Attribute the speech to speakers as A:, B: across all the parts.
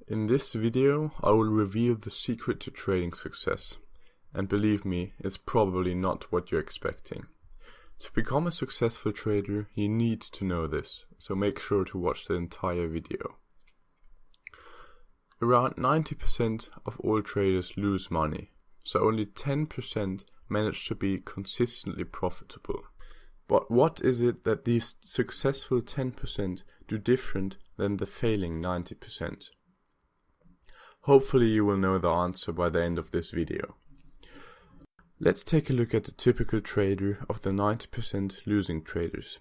A: In this video, I will reveal the secret to trading success. And believe me, it's probably not what you're expecting. To become a successful trader, you need to know this, so make sure to watch the entire video. Around 90% of all traders lose money, so only 10% manage to be consistently profitable. But what is it that these successful 10% do different than the failing 90%? Hopefully you will know the answer by the end of this video. Let's take a look at the typical trader of the 90% losing traders.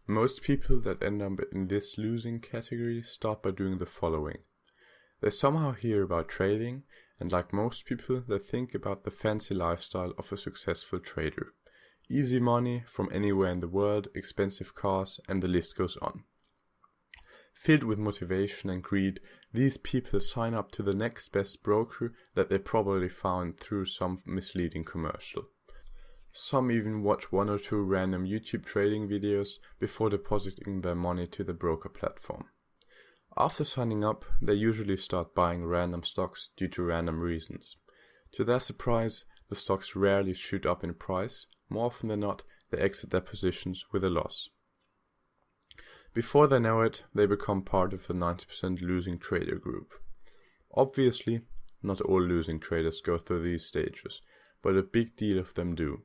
A: Most people that end up in this losing category start by doing the following. They somehow hear about trading, and like most people, they think about the fancy lifestyle of a successful trader. Easy money from anywhere in the world, expensive cars, and the list goes on. Filled with motivation and greed, these people sign up to the next best broker that they probably found through some misleading commercial. Some even watch one or two random YouTube trading videos before depositing their money to the broker platform. After signing up, they usually start buying random stocks due to random reasons. To their surprise, the stocks rarely shoot up in price. More often than not, they exit their positions with a loss. Before they know it, they become part of the 90% losing trader group. Obviously, not all losing traders go through these stages, but a big deal of them do.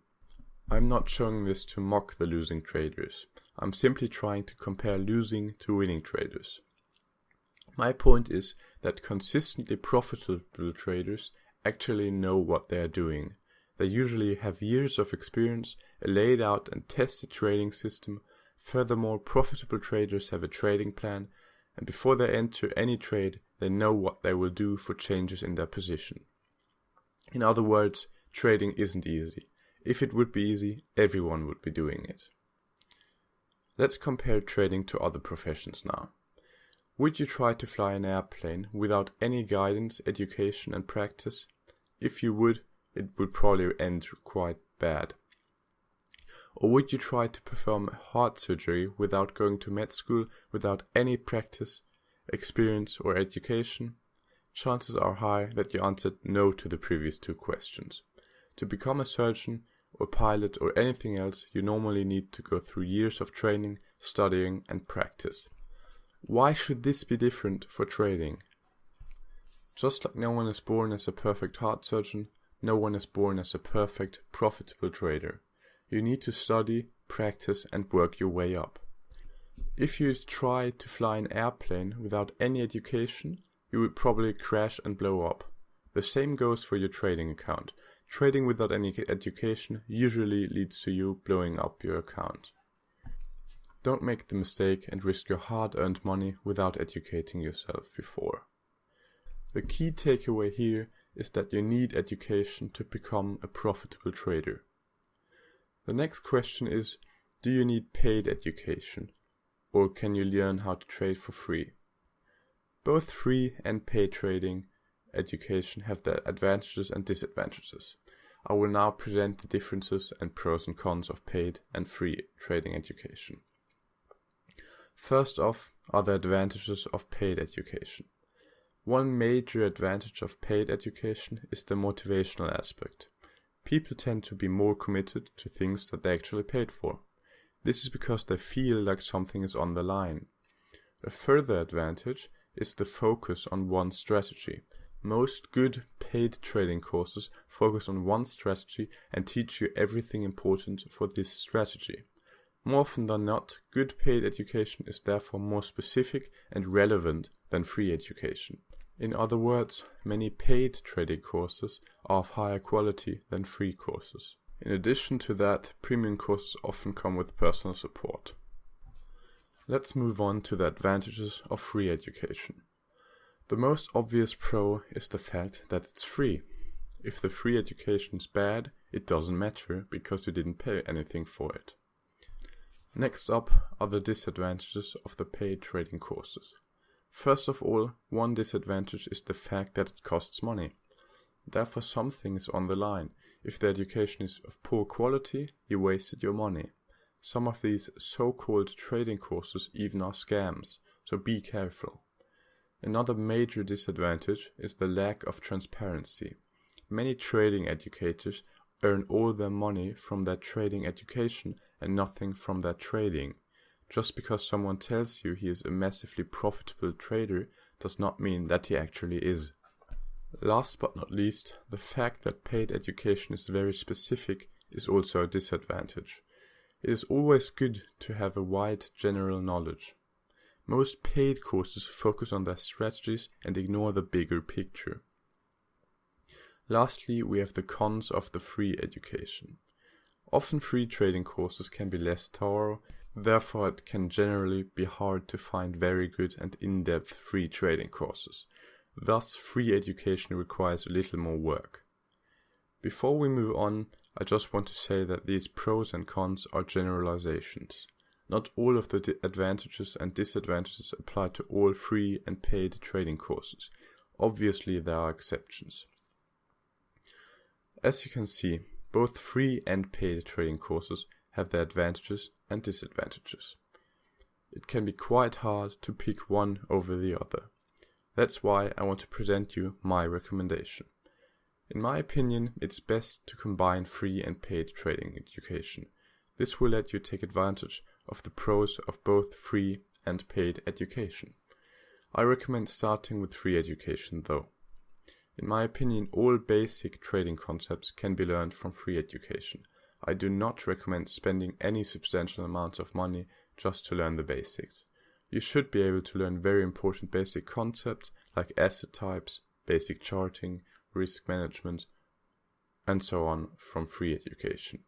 A: I'm not showing this to mock the losing traders. I'm simply trying to compare losing to winning traders. My point is that consistently profitable traders actually know what they are doing. They usually have years of experience, a laid out and tested trading system. Furthermore, profitable traders have a trading plan, and before they enter any trade, they know what they will do for changes in their position. In other words, trading isn't easy. If it would be easy, everyone would be doing it. Let's compare trading to other professions now. Would you try to fly an airplane without any guidance, education and practice? If you would, it would probably end quite bad. Or would you try to perform heart surgery without going to med school, without any practice, experience or education? Chances are high that you answered no to the previous two questions. To become a surgeon or pilot or anything else, you normally need to go through years of training, studying and practice. Why should this be different for trading? Just like no one is born as a perfect heart surgeon, no one is born as a perfect, profitable trader. You need to study, practice and work your way up. If you try to fly an airplane without any education, you would probably crash and blow up. The same goes for your trading account. Trading without any education usually leads to you blowing up your account. Don't make the mistake and risk your hard-earned money without educating yourself before. The key takeaway here is that you need education to become a profitable trader. The next question is, do you need paid education, or can you learn how to trade for free? Both free and paid trading education have their advantages and disadvantages. I will now present the differences and pros and cons of paid and free trading education. First off are the advantages of paid education. One major advantage of paid education is the motivational aspect. People tend to be more committed to things that they actually paid for. This is because they feel like something is on the line. A further advantage is the focus on one strategy. Most good paid trading courses focus on one strategy and teach you everything important for this strategy. More often than not, good paid education is therefore more specific and relevant than free education. In other words, many paid trading courses are of higher quality than free courses. In addition to that, premium courses often come with personal support. Let's move on to the advantages of free education. The most obvious pro is the fact that it's free. If the free education is bad, it doesn't matter because you didn't pay anything for it. Next up are the disadvantages of the paid trading courses. First of all, one disadvantage is the fact that it costs money. Therefore something is on the line. If the education is of poor quality, you wasted your money. Some of these so-called trading courses even are scams, so be careful. Another major disadvantage is the lack of transparency. Many trading educators earn all their money from their trading education and nothing from their trading. Just because someone tells you he is a massively profitable trader does not mean that he actually is. Last but not least, the fact that paid education is very specific is also a disadvantage. It is always good to have a wide general knowledge. Most paid courses focus on their strategies and ignore the bigger picture. Lastly, we have the cons of the free education. Often free trading courses can be less thorough, therefore it can generally be hard to find very good and in-depth free trading courses. Thus, free education requires a little more work. Before we move on, I just want to say that these pros and cons are generalizations. Not all of the advantages and disadvantages apply to all free and paid trading courses. Obviously, there are exceptions. As you can see, both free and paid trading courses have their advantages and disadvantages. It can be quite hard to pick one over the other. That's why I want to present you my recommendation. In my opinion, it's best to combine free and paid trading education. This will let you take advantage of the pros of both free and paid education. I recommend starting with free education though. In my opinion, all basic trading concepts can be learned from free education. I do not recommend spending any substantial amounts of money just to learn the basics. You should be able to learn very important basic concepts like asset types, basic charting, risk management, and so on from free education.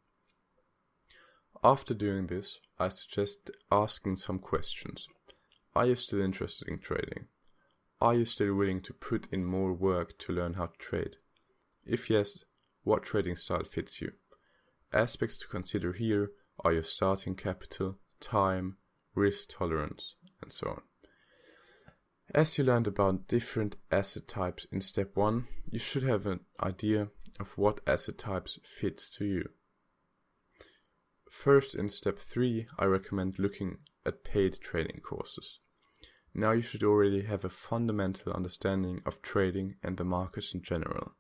A: After doing this, I suggest asking some questions. Are you still interested in trading? Are you still willing to put in more work to learn how to trade? If yes, what trading style fits you? Aspects to consider here are your starting capital, time, risk tolerance, and so on. As you learned about different asset types in step 1, you should have an idea of what asset types fits to you. First, in step 3, I recommend looking at paid trading courses. Now you should already have a fundamental understanding of trading and the markets in general.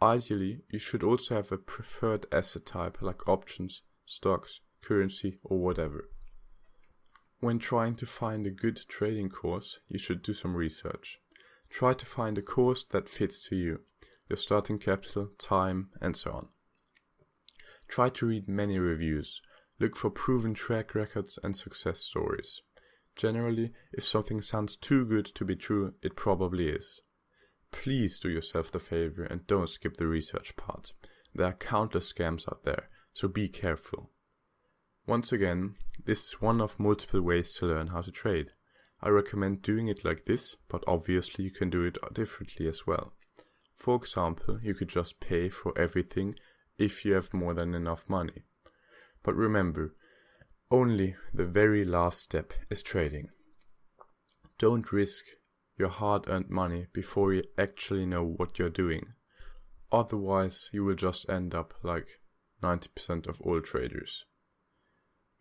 A: Ideally, you should also have a preferred asset type like options, stocks, currency, or whatever. When trying to find a good trading course, you should do some research. Try to find a course that fits to you, your starting capital, time, and so on. Try to read many reviews. Look for proven track records and success stories. Generally, if something sounds too good to be true, it probably is. Please do yourself the favor and don't skip the research part. There are countless scams out there, so be careful. Once again, this is one of multiple ways to learn how to trade. I recommend doing it like this, but obviously you can do it differently as well. For example, you could just pay for everything if you have more than enough money. But remember, only the very last step is trading. Don't risk your hard-earned money before you actually know what you're doing. Otherwise, you will just end up like 90% of all traders.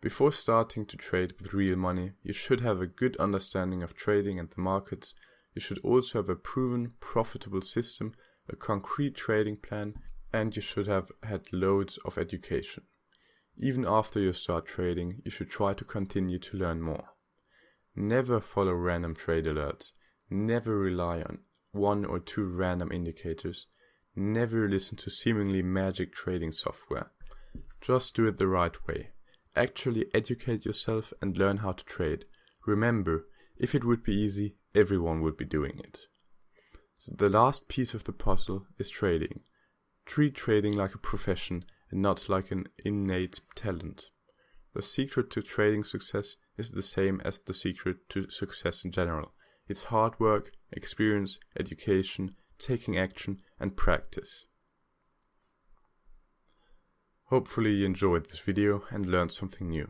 A: Before starting to trade with real money, you should have a good understanding of trading and the markets. You should also have a proven, profitable system, a concrete trading plan, and you should have had loads of education. Even after you start trading, you should try to continue to learn more. Never follow random trade alerts. Never rely on 1 or 2 random indicators. Never listen to seemingly magic trading software. Just do it the right way. Actually educate yourself and learn how to trade. Remember, if it would be easy, everyone would be doing it. So the last piece of the puzzle is trading. Treat trading like a profession and not like an innate talent. The secret to trading success is the same as the secret to success in general. It's hard work, experience, education, taking action, and practice. Hopefully you enjoyed this video and learned something new.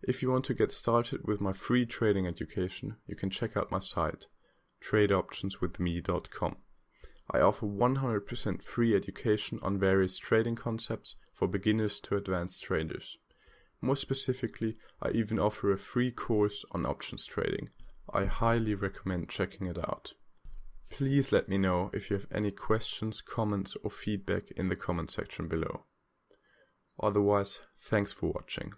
A: If you want to get started with my free trading education, you can check out my site, tradeoptionswithme.com. I offer 100% free education on various trading concepts for beginners to advanced traders. More specifically, I even offer a free course on options trading. I highly recommend checking it out. Please let me know if you have any questions, comments or feedback in the comment section below. Otherwise, thanks for watching.